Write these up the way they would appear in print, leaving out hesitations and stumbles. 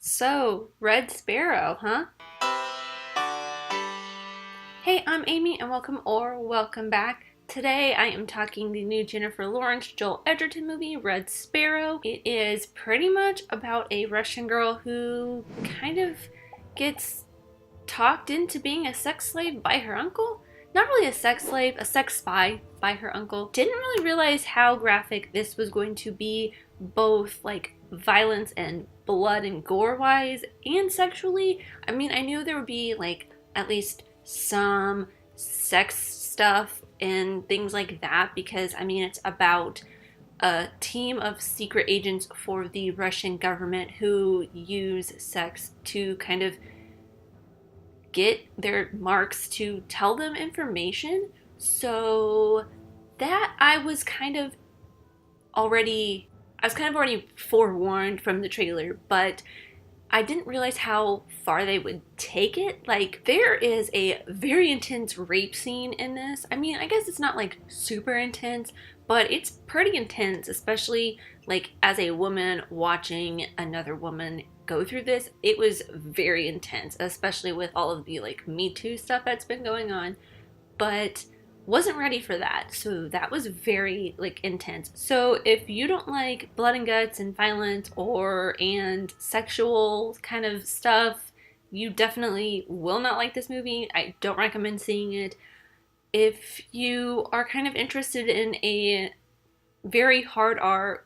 So, Red Sparrow, huh? Hey, I'm Amy and welcome back. Today I am talking the new Jennifer Lawrence Joel Edgerton movie, Red Sparrow. It is pretty much about a Russian girl who kind of gets talked into being a sex slave by her uncle. Not really a sex slave, a sex spy by her uncle. Didn't really realize how graphic this was going to be, both like violence and blood and gore wise and sexually. I mean, I knew there would be like at least some sex stuff and things like that because I mean it's about a team of secret agents for the Russian government who use sex to kind of get their marks to tell them information. So that I was kind of already forewarned from the trailer, but I didn't realize how far they would take it. Like, there is a very intense rape scene in this. I mean, I guess it's not like super intense, but it's pretty intense, especially like as a woman watching another woman go through this. It was very intense, especially with all of the like Me Too stuff that's been going on, but wasn't ready for that. So that was very like intense. So if you don't like blood and guts and violence and sexual kind of stuff, you definitely will not like this movie. I don't recommend seeing it. If you are kind of interested in a very hard R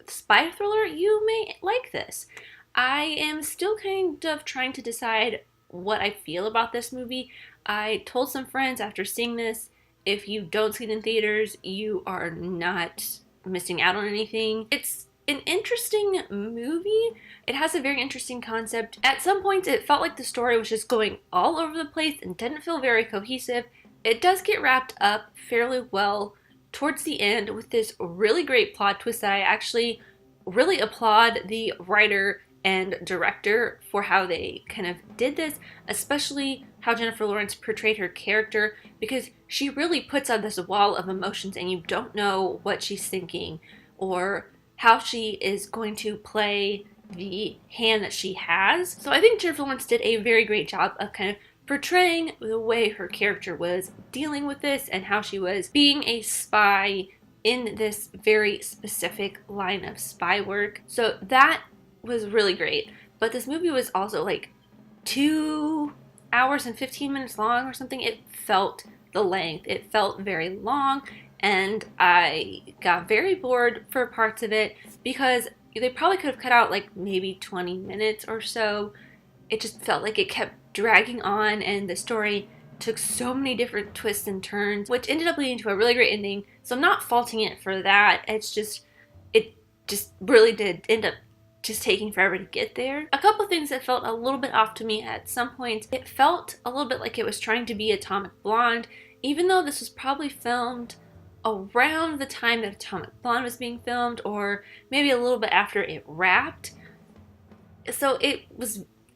spy thriller, you may like this. I am still kind of trying to decide what I feel about this movie. I told some friends after seeing this, if you don't see it in theaters, you are not missing out on anything. It's an interesting movie. It has a very interesting concept. At some points, it felt like the story was just going all over the place and didn't feel very cohesive. It does get wrapped up fairly well towards the end with this really great plot twist that I actually really applaud the writer and director for how they kind of did this, especially how Jennifer Lawrence portrayed her character, because she really puts on this wall of emotions and you don't know what she's thinking or how she is going to play the hand that she has. So I think Jennifer Lawrence did a very great job of kind of portraying the way her character was dealing with this and how she was being a spy in this very specific line of spy work. So that was really great. But this movie was also like 2 hours and 15 minutes long or something. It felt the length. It felt very long and I got very bored for parts of it because they probably could have cut out like maybe 20 minutes or so. It just felt like it kept dragging on and the story took so many different twists and turns, which ended up leading to a really great ending. So I'm not faulting it for that. It just really did end up just taking forever to get there. A couple things that felt a little bit off to me at some points. It felt a little bit like it was trying to be Atomic Blonde, even though this was probably filmed around the time that Atomic Blonde was being filmed, or maybe a little bit after it wrapped. So it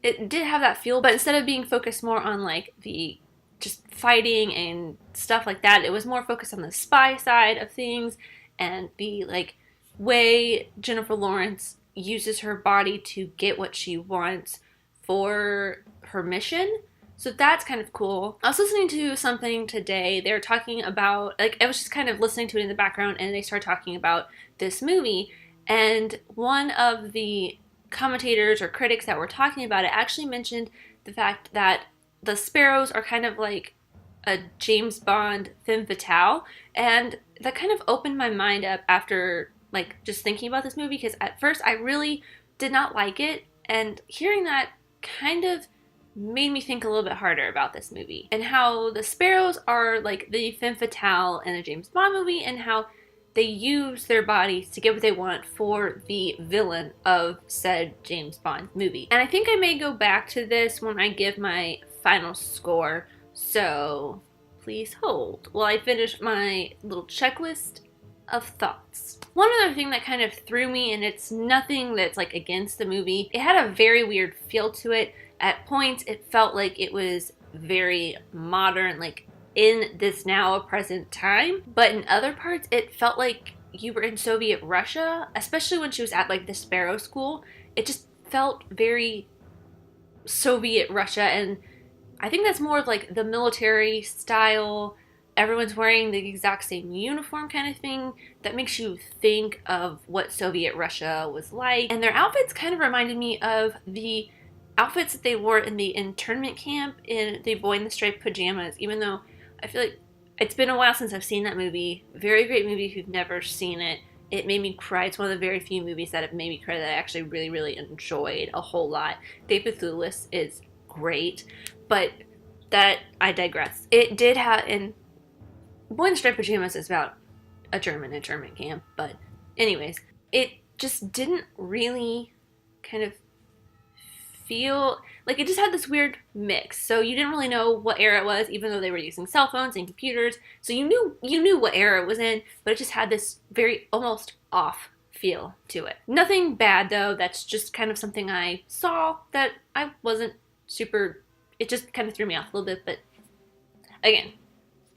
did have that feel, but instead of being focused more on like the just fighting and stuff like that, it was more focused on the spy side of things and the like way Jennifer Lawrence uses her body to get what she wants for her mission. So that's kind of cool. I was listening to something today. They were talking about, like, I was just kind of listening to it in the background and they started talking about this movie. And one of the commentators or critics that were talking about it actually mentioned the fact that the Sparrows are kind of like a James Bond femme fatale. And that kind of opened my mind up after like just thinking about this movie, because at first I really did not like it, and hearing that kind of made me think a little bit harder about this movie and how the Sparrows are like the femme fatale in a James Bond movie and how they use their bodies to get what they want for the villain of said James Bond movie. And I think I may go back to this when I give my final score, so please hold while I finish my little checklist of thoughts. One other thing that kind of threw me, and it's nothing that's like against the movie, it had a very weird feel to it. At points it felt like it was very modern, like in this now present time, but in other parts it felt like you were in Soviet Russia, especially when she was at like the Sparrow School. It just felt very Soviet Russia, and I think that's more of like the military style, everyone's wearing the exact same uniform kind of thing that makes you think of what Soviet Russia was like. And their outfits kind of reminded me of the outfits that they wore in the internment camp in the Boy in the Striped Pajamas, even though I feel like it's been a while since I've seen that movie. Very great movie if you've never seen it. It made me cry. It's one of the very few movies that have made me cry that I actually really, really enjoyed a whole lot. David Thewlis is great, but that, I digress. It did have, in Boy in the Striped Pajamas is about a German internment camp, but anyways, it just didn't really kind of feel like it just had this weird mix. So you didn't really know what era it was, even though they were using cell phones and computers. So you knew what era it was in, but it just had this very almost off feel to it. Nothing bad though. That's just kind of something I saw that I wasn't super. It just kind of threw me off a little bit. But again,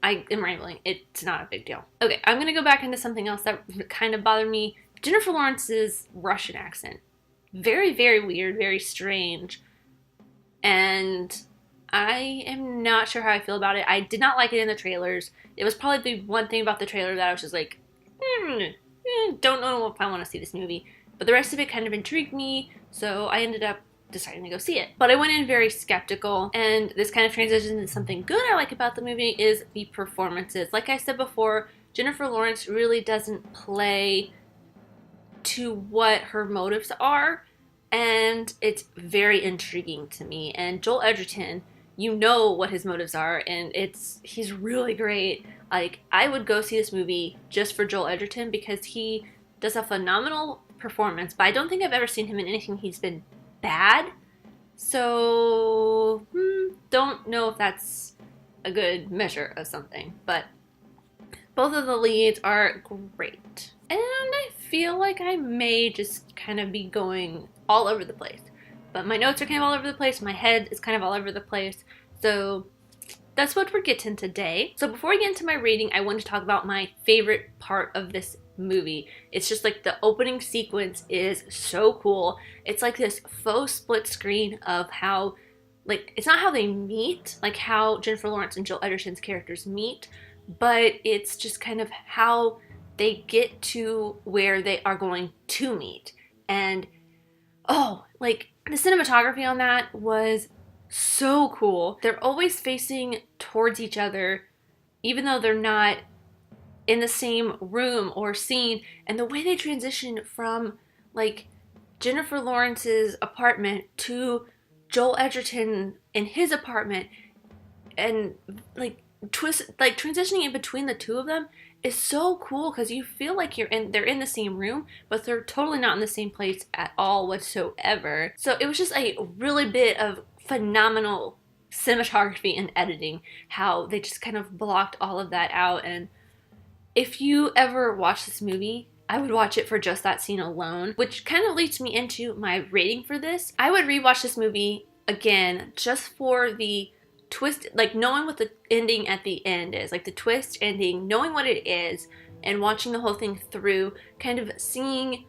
I am rambling. It's not a big deal. Okay, I'm gonna go back into something else that kind of bothered me. Jennifer Lawrence's Russian accent. Very, very weird, very strange. And I am not sure how I feel about it. I did not like it in the trailers. It was probably the one thing about the trailer that I was just like, don't know if I want to see this movie. But the rest of it kind of intrigued me, so I ended up deciding to go see it. But I went in very skeptical, and this kind of transitions into something good I like about the movie is the performances. Like I said before, Jennifer Lawrence really doesn't play to what her motives are, and it's very intriguing to me. And Joel Edgerton, you know what his motives are, and he's really great. Like, I would go see this movie just for Joel Edgerton because he does a phenomenal performance, but I don't think I've ever seen him in anything he's been bad. So don't know if that's a good measure of something, but both of the leads are great. And I feel like I may just kind of be going all over the place. But my notes are kind of all over the place. My head is kind of all over the place. So that's what we're getting today. So before I get into my rating, I want to talk about my favorite part of this movie. It's just like the opening sequence is so cool. It's like this faux split screen of how, like, it's not how they meet, like how Jennifer Lawrence and Joel Edgerton's characters meet, but it's just kind of how they get to where they are going to meet. And like the cinematography on that was so cool. They're always facing towards each other, even though they're not in the same room or scene. And the way they transition from like Jennifer Lawrence's apartment to Joel Edgerton in his apartment, and like transitioning in between the two of them is so cool because you feel like they're in the same room, but they're totally not in the same place at all whatsoever. So it was just a really bit of phenomenal cinematography and editing, how they just kind of blocked all of that out. And if you ever watch this movie, I would watch it for just that scene alone, which kind of leads me into my rating for this. I would rewatch this movie again just for the twist, like knowing what the ending at the end is, like the twist ending, knowing what it is, and watching the whole thing through, kind of seeing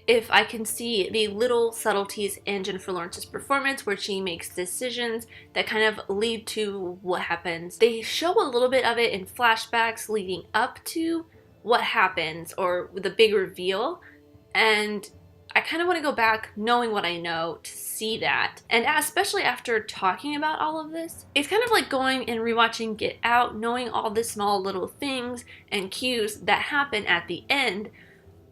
if I can see the little subtleties in Jennifer Lawrence's performance where she makes decisions that kind of lead to what happens. They show a little bit of it in flashbacks leading up to what happens or the big reveal, and I kind of want to go back knowing what I know to see that. And especially after talking about all of this, it's kind of like going and rewatching Get Out, knowing all the small little things and cues that happen at the end.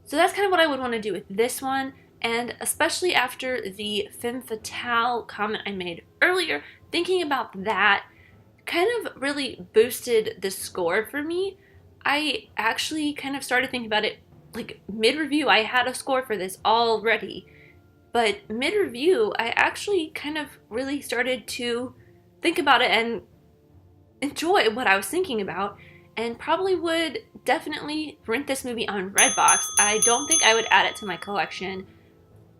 So that's kind of what I would want to do with this one. And especially after the femme fatale comment I made earlier, thinking about that kind of really boosted the score for me. I actually kind of started thinking about it like mid-review. I had a score for this already, but mid-review I actually kind of really started to think about it and enjoy what I was thinking about, and probably would definitely rent this movie on Redbox. I don't think I would add it to my collection.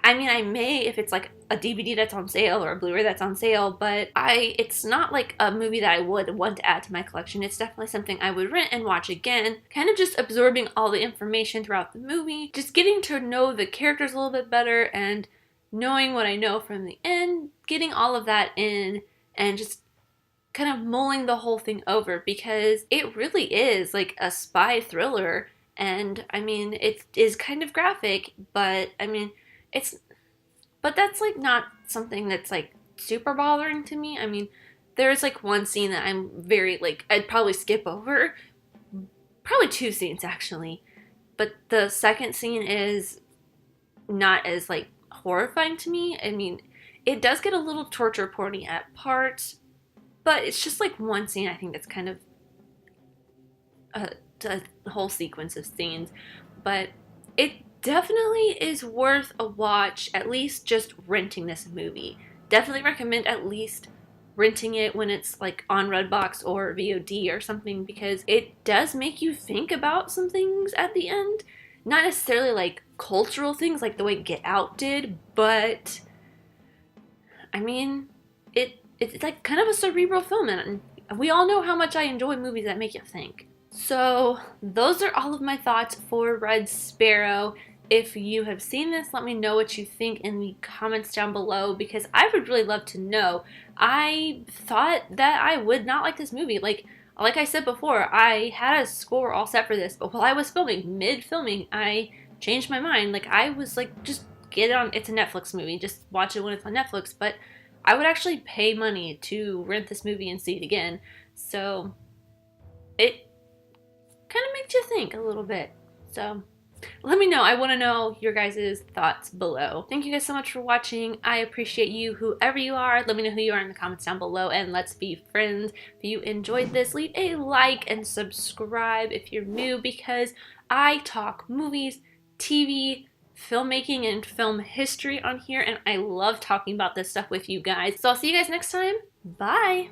I mean, I may if it's like a DVD that's on sale or a Blu-ray that's on sale, but it's not like a movie that I would want to add to my collection. It's definitely something I would rent and watch again, kind of just absorbing all the information throughout the movie, just getting to know the characters a little bit better, and knowing what I know from the end, getting all of that in, and just kind of mulling the whole thing over, because it really is like a spy thriller. And I mean, it is kind of graphic, but I mean, it's, but that's like not something that's like super bothering to me. I mean, there's like one scene that I'm very like, I'd probably skip over, probably two scenes actually, but the second scene is not as like horrifying to me. I mean, it does get a little torture porny at parts, but it's just like one scene I think that's kind of a whole sequence of scenes. But it definitely is worth a watch, at least just renting this movie. Definitely recommend at least renting it when it's like on Redbox or VOD or something, because it does make you think about some things at the end. Not necessarily like cultural things like the way Get Out did, but I mean, it's like kind of a cerebral film, and we all know how much I enjoy movies that make you think. So those are all of my thoughts for Red Sparrow. If you have seen this, let me know what you think in the comments down below, because I would really love to know. I thought that I would not like this movie. Like I said before, I had a score all set for this, but while I was filming, mid-filming, I changed my mind. Like, I was like, just get it on, it's a Netflix movie, just watch it when it's on Netflix, but I would actually pay money to rent this movie and see it again. So it kind of makes you think a little bit. So let me know. I want to know your guys' thoughts below. Thank you guys so much for watching. I appreciate you, whoever you are. Let me know who you are in the comments down below, and let's be friends. If you enjoyed this, leave a like and subscribe if you're new, because I talk movies, TV, filmmaking, and film history on here, and I love talking about this stuff with you guys. So I'll see you guys next time. Bye!